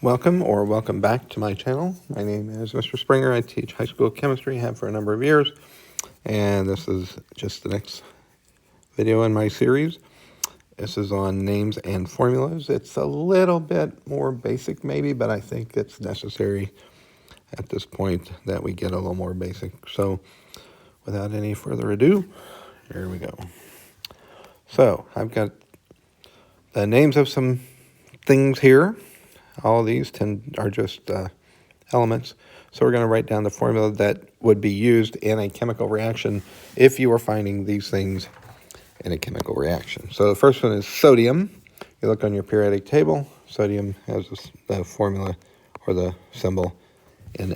Welcome back to my channel. My name is Mr. Springer. I teach high school chemistry, have for a number of years, and this is just the next video in my series. This is on names and formulas. It's a little bit more basic maybe, but I think it's necessary at this point that we get a little more basic. So without any further ado, here we go. So I've got the names of some things here. All of these are just elements. So we're going to write down the formula that would be used in a chemical reaction if you were finding these things in a chemical reaction. So the first one is sodium. You look on your periodic table. Sodium has the formula or the symbol Na.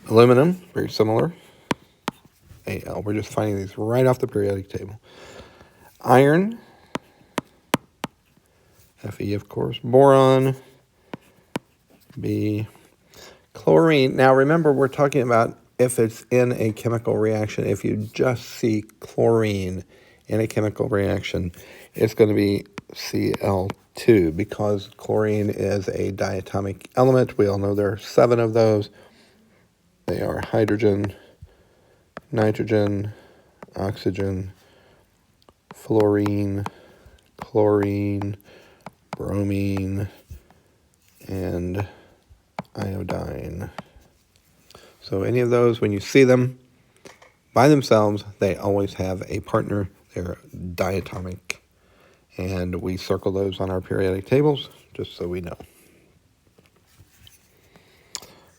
Aluminum, very similar. Al. We're just finding these right off the periodic table. Iron, Fe, of course. Boron, B. Chlorine. Now remember, we're talking about if it's in a chemical reaction. If you just see chlorine in a chemical reaction, it's going to be Cl2 because chlorine is a diatomic element. We all know there are 7 of those. They are hydrogen, nitrogen, oxygen, fluorine, chlorine, bromine, and iodine. So any of those, when you see them by themselves, they always have a partner. They're diatomic. And we circle those on our periodic tables, just so we know.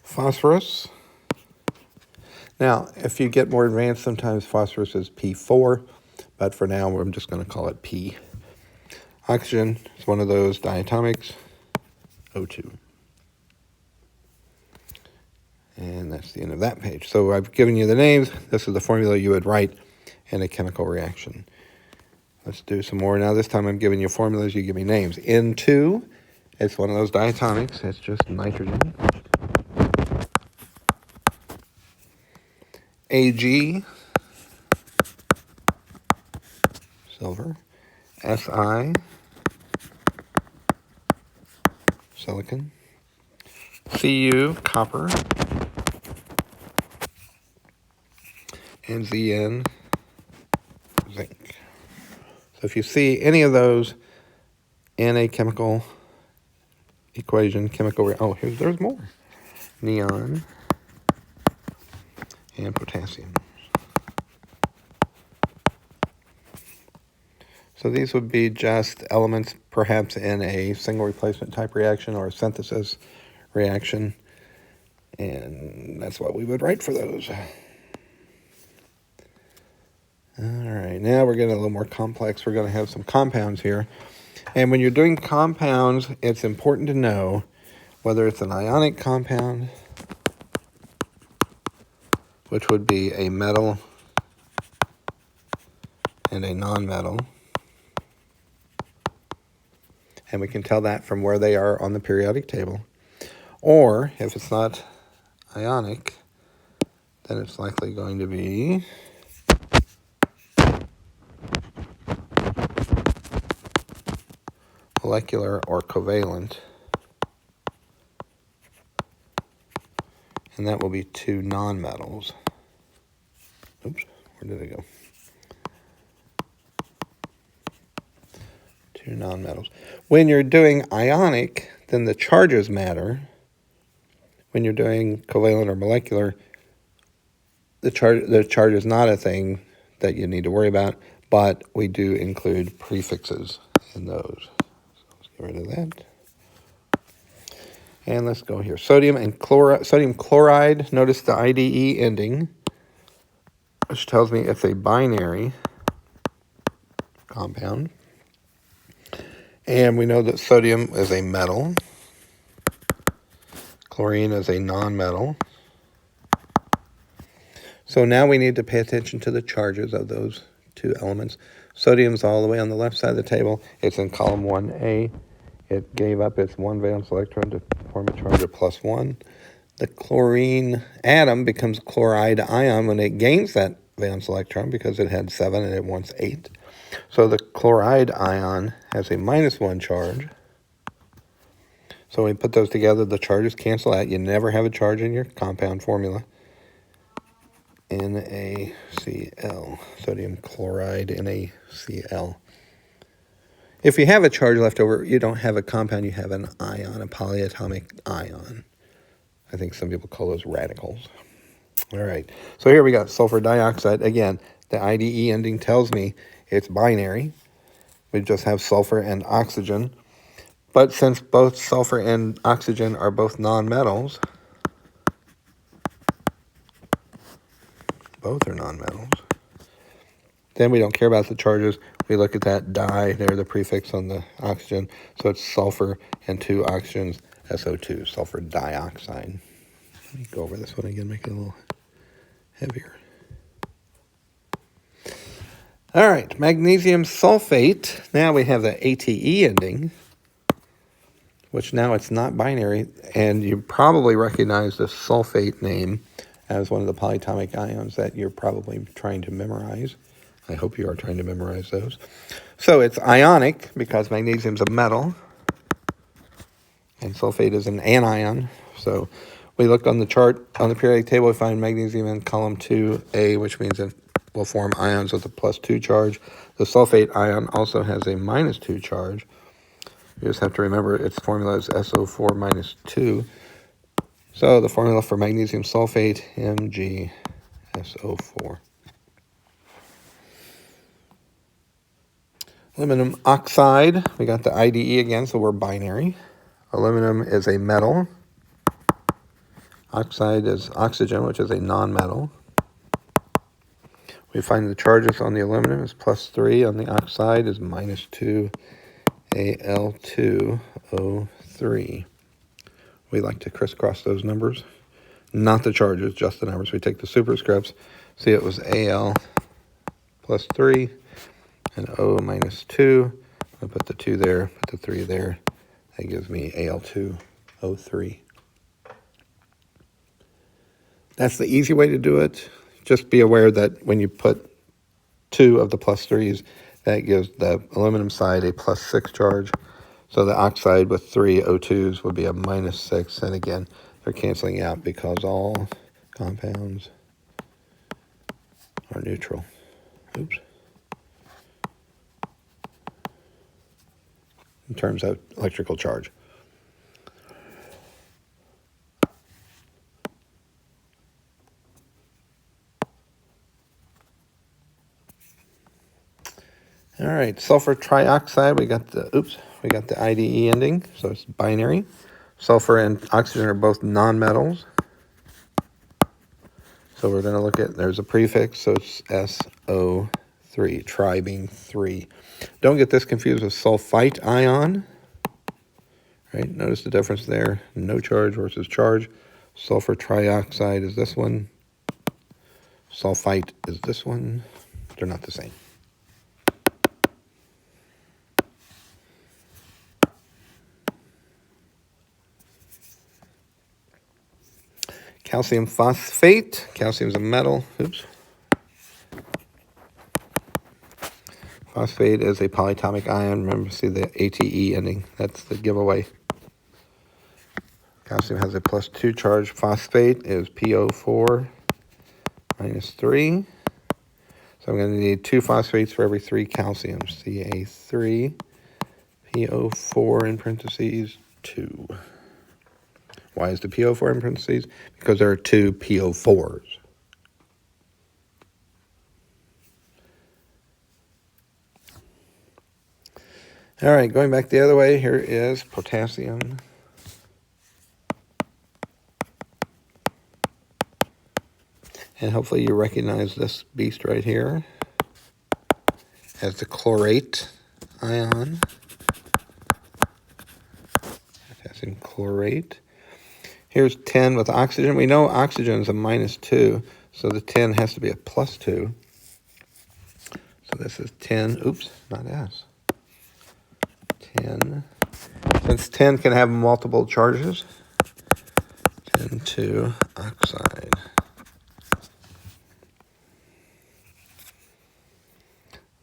Phosphorus. Now, if you get more advanced, sometimes phosphorus is P4, but for now, I'm just going to call it P. Oxygen is one of those diatomics, O2. And that's the end of that page. So I've given you the names. This is the formula you would write in a chemical reaction. Let's do some more. Now this time I'm giving you formulas, you give me names. N2, it's one of those diatomics. It's just nitrogen. Ag, silver. Si, silicon. Cu, copper. And Zn, zinc. So if you see any of those in a chemical equation, there's more. Neon and potassium. So these would be just elements perhaps in a single replacement type reaction or a synthesis reaction. And that's what we would write for those. All right, now we're getting a little more complex. We're going to have some compounds here. And when you're doing compounds, it's important to know whether it's an ionic compound, which would be a metal and a nonmetal. And we can tell that from where they are on the periodic table. Or if it's not ionic, then it's likely going to be molecular or covalent. And that will be 2 nonmetals. Oops, where did it go? 2 nonmetals. When you're doing ionic, then the charges matter. When you're doing covalent or molecular, the charge is not a thing that you need to worry about, but we do include prefixes in those. So let's get rid of that. And let's go here. Sodium chloride. Notice the IDE ending, which tells me it's a binary compound. And we know that sodium is a metal. Chlorine is a nonmetal. So now we need to pay attention to the charges of those 2 elements. Sodium's all the way on the left side of the table. It's in column 1A. It gave up its 1 valence electron to form a charge of +1. The chlorine atom becomes chloride ion when it gains that valence electron because it had 7 and it wants 8. So the chloride ion has a -1 charge. So when you put those together, the charges cancel out. You never have a charge in your compound formula. NaCl, sodium chloride, NaCl. If you have a charge left over, you don't have a compound, you have an ion, a polyatomic ion. I think some people call those radicals. All right, so here we got sulfur dioxide. Again, the IDE ending tells me it's binary. We just have sulfur and oxygen. But since both sulfur and oxygen are both nonmetals, both are nonmetals, then we don't care about the charges. We look at that di, there, the prefix on the oxygen. So it's sulfur and 2 oxygens, SO2, sulfur dioxide. Let me go over this one again, make it a little heavier. All right, magnesium sulfate. Now we have the ATE ending, which now it's not binary. And you probably recognize the sulfate name as one of the polyatomic ions that you're probably trying to memorize. I hope you are trying to memorize those. So it's ionic because magnesium is a metal and sulfate is an anion. So we look on the chart on the periodic table, we find magnesium in column 2A, which means it will form ions with a +2 charge. The sulfate ion also has a -2 charge. You just have to remember its formula is SO4 minus 2. So the formula for magnesium sulfate, MgSO4. Aluminum oxide, we got the IDE again, so we're binary. Aluminum is a metal. Oxide is oxygen, which is a nonmetal. We find the charges on the aluminum is +3, on the oxide is -2, Al2O3. We like to crisscross those numbers. Not the charges, just the numbers. We take the superscripts, see it was Al +3 and O -2. I'll put the 2 there, put the 3 there. That gives me Al2O3. That's the easy way to do it. Just be aware that when you put 2 of the +3s, that gives the aluminum side a +6 charge. So the oxide with 3 O2s would be a -6. And again, they're canceling out because all compounds are neutral. Oops. In terms of electrical charge. All right, sulfur trioxide, we got the IDE ending, so it's binary. Sulfur and oxygen are both nonmetals. So we're going to look at, there's a prefix, so it's SO3, tri being 3. Don't get this confused with sulfite ion. Right, notice the difference there, no charge versus charge. Sulfur trioxide is this one. Sulfite is this one. They're not the same. Calcium phosphate. Calcium is a metal. Oops. Phosphate is a polyatomic ion. Remember, see the ATE ending. That's the giveaway. Calcium has a +2 charge. Phosphate is PO4 -3. So I'm going to need 2 phosphates for every 3 calciums. Ca3, PO4 in parentheses, 2. Why is the PO4 in parentheses? Because there are 2 PO4s. All right, going back the other way, here is potassium. And hopefully you recognize this beast right here as the chlorate ion. Potassium chlorate. Here's 10 with oxygen. We know oxygen is a -2, so the 10 has to be a +2. So this is 10, oops, not S. 10. Since 10 can have multiple charges, 10 oxide.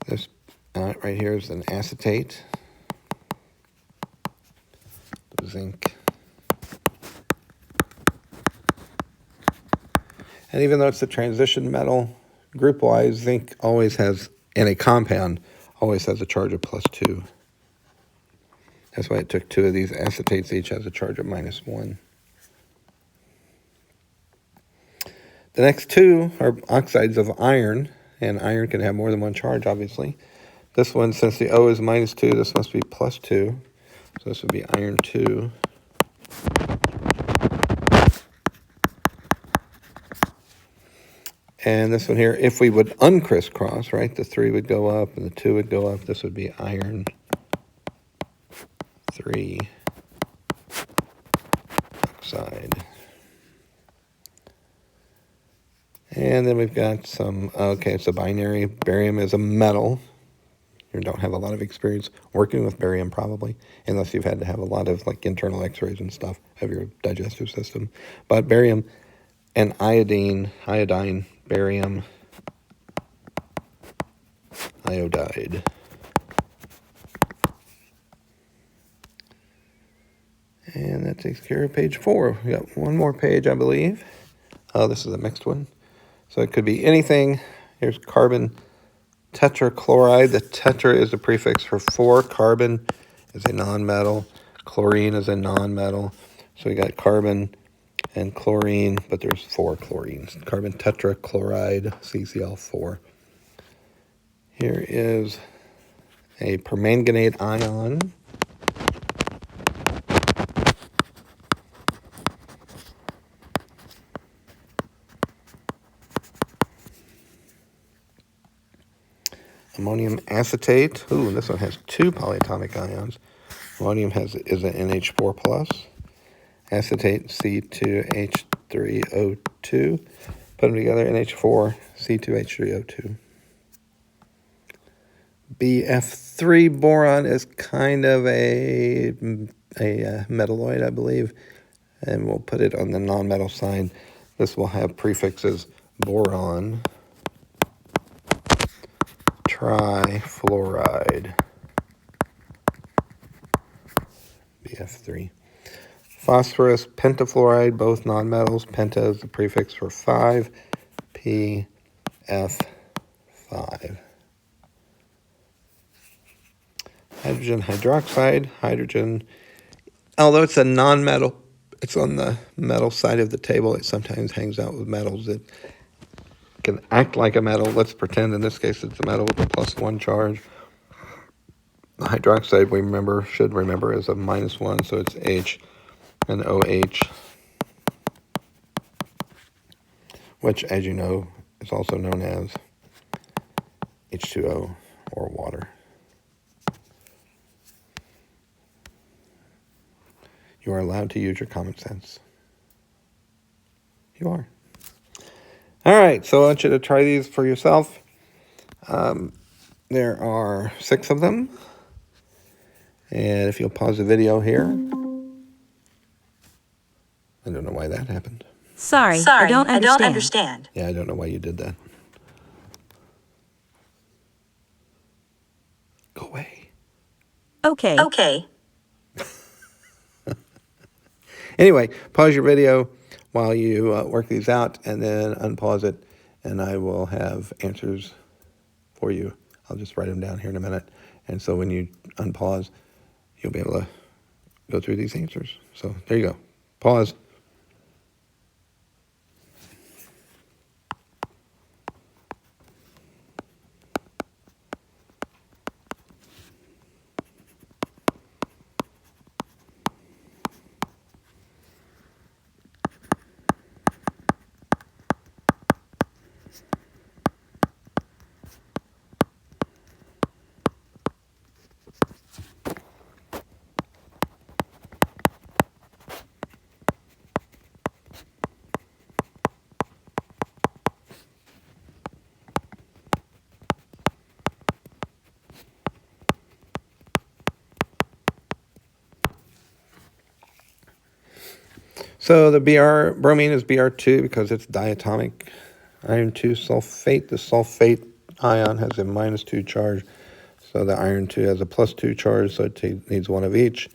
This right here is an acetate. zinc. And even though it's a transition metal, group-wise, zinc always has, in a compound, always has a charge of +2. That's why it took 2 of these acetates. Each has a charge of -1. The next 2 are oxides of iron, and iron can have more than one charge, obviously. This one, since the O is -2, this must be +2. So this would be iron 2. And this one here, if we would uncrisscross, right, the 3 would go up and the 2 would go up. This would be iron 3 oxide. And then we've got some, okay, it's a binary. Barium is a metal. You don't have a lot of experience working with barium probably, unless you've had to have a lot of like internal x-rays and stuff of your digestive system. But barium and iodine, barium, iodide. And that takes care of page 4. We got one more page, I believe. Oh, this is a mixed one. So it could be anything. Here's carbon tetrachloride. The tetra is the prefix for 4. Carbon is a nonmetal. Chlorine is a nonmetal. So we got carbon and chlorine, but there's 4 chlorines. Carbon tetrachloride, CCl4. Here is a permanganate ion. Ammonium acetate. Ooh, this one has 2 polyatomic ions. Ammonium is an NH4 plus. Acetate C2H3O2. Put them together, NH4 C2H3O2. BF3 boron is kind of a metalloid, I believe, and we'll put it on the nonmetal side. This will have prefixes boron, trifluoride, BF3. Phosphorus, pentafluoride, both nonmetals. Penta is the prefix for 5, PF5. Hydrogen hydroxide, hydrogen, although it's a nonmetal, it's on the metal side of the table. It sometimes hangs out with metals that can act like a metal. Let's pretend in this case it's a metal with a +1 charge. The hydroxide we should remember is a -1, so it's H and OH, which, as you know, is also known as H2O or water. You are allowed to use your common sense. You are. All right, so I want you to try these for yourself. There are 6 of them. And if you'll pause the video here. I don't know why that happened. Sorry, I don't understand. Yeah, I don't know why you did that. Go away. Okay. Anyway, pause your video while you work these out, and then unpause it, and I will have answers for you. I'll just write them down here in a minute. And so when you unpause, you'll be able to go through these answers. So there you go. Pause. So the bromine is Br2 because it's diatomic. Iron 2 sulfate. The sulfate ion has a -2 charge. So the iron 2 has a +2 charge, so it needs one of each.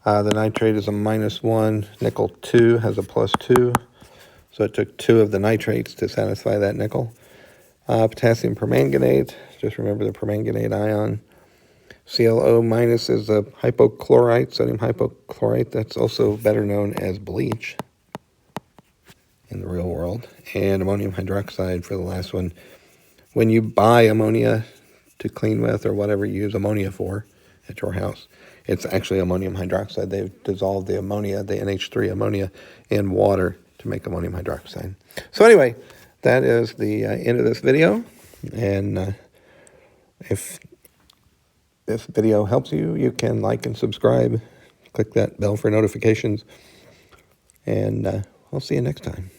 The nitrate is a -1. Nickel 2 has a +2. So it took 2 of the nitrates to satisfy that nickel. Potassium permanganate, just remember the permanganate ion. ClO- is a hypochlorite, sodium hypochlorite. That's also better known as bleach in the real world. And ammonium hydroxide for the last one. When you buy ammonia to clean with or whatever you use ammonia for at your house, it's actually ammonium hydroxide. They've dissolved the ammonia, the NH3 ammonia, in water to make ammonium hydroxide. So anyway, that is the end of this video. And if this video helps you, you can like and subscribe. Click that bell for notifications. And I'll see you next time.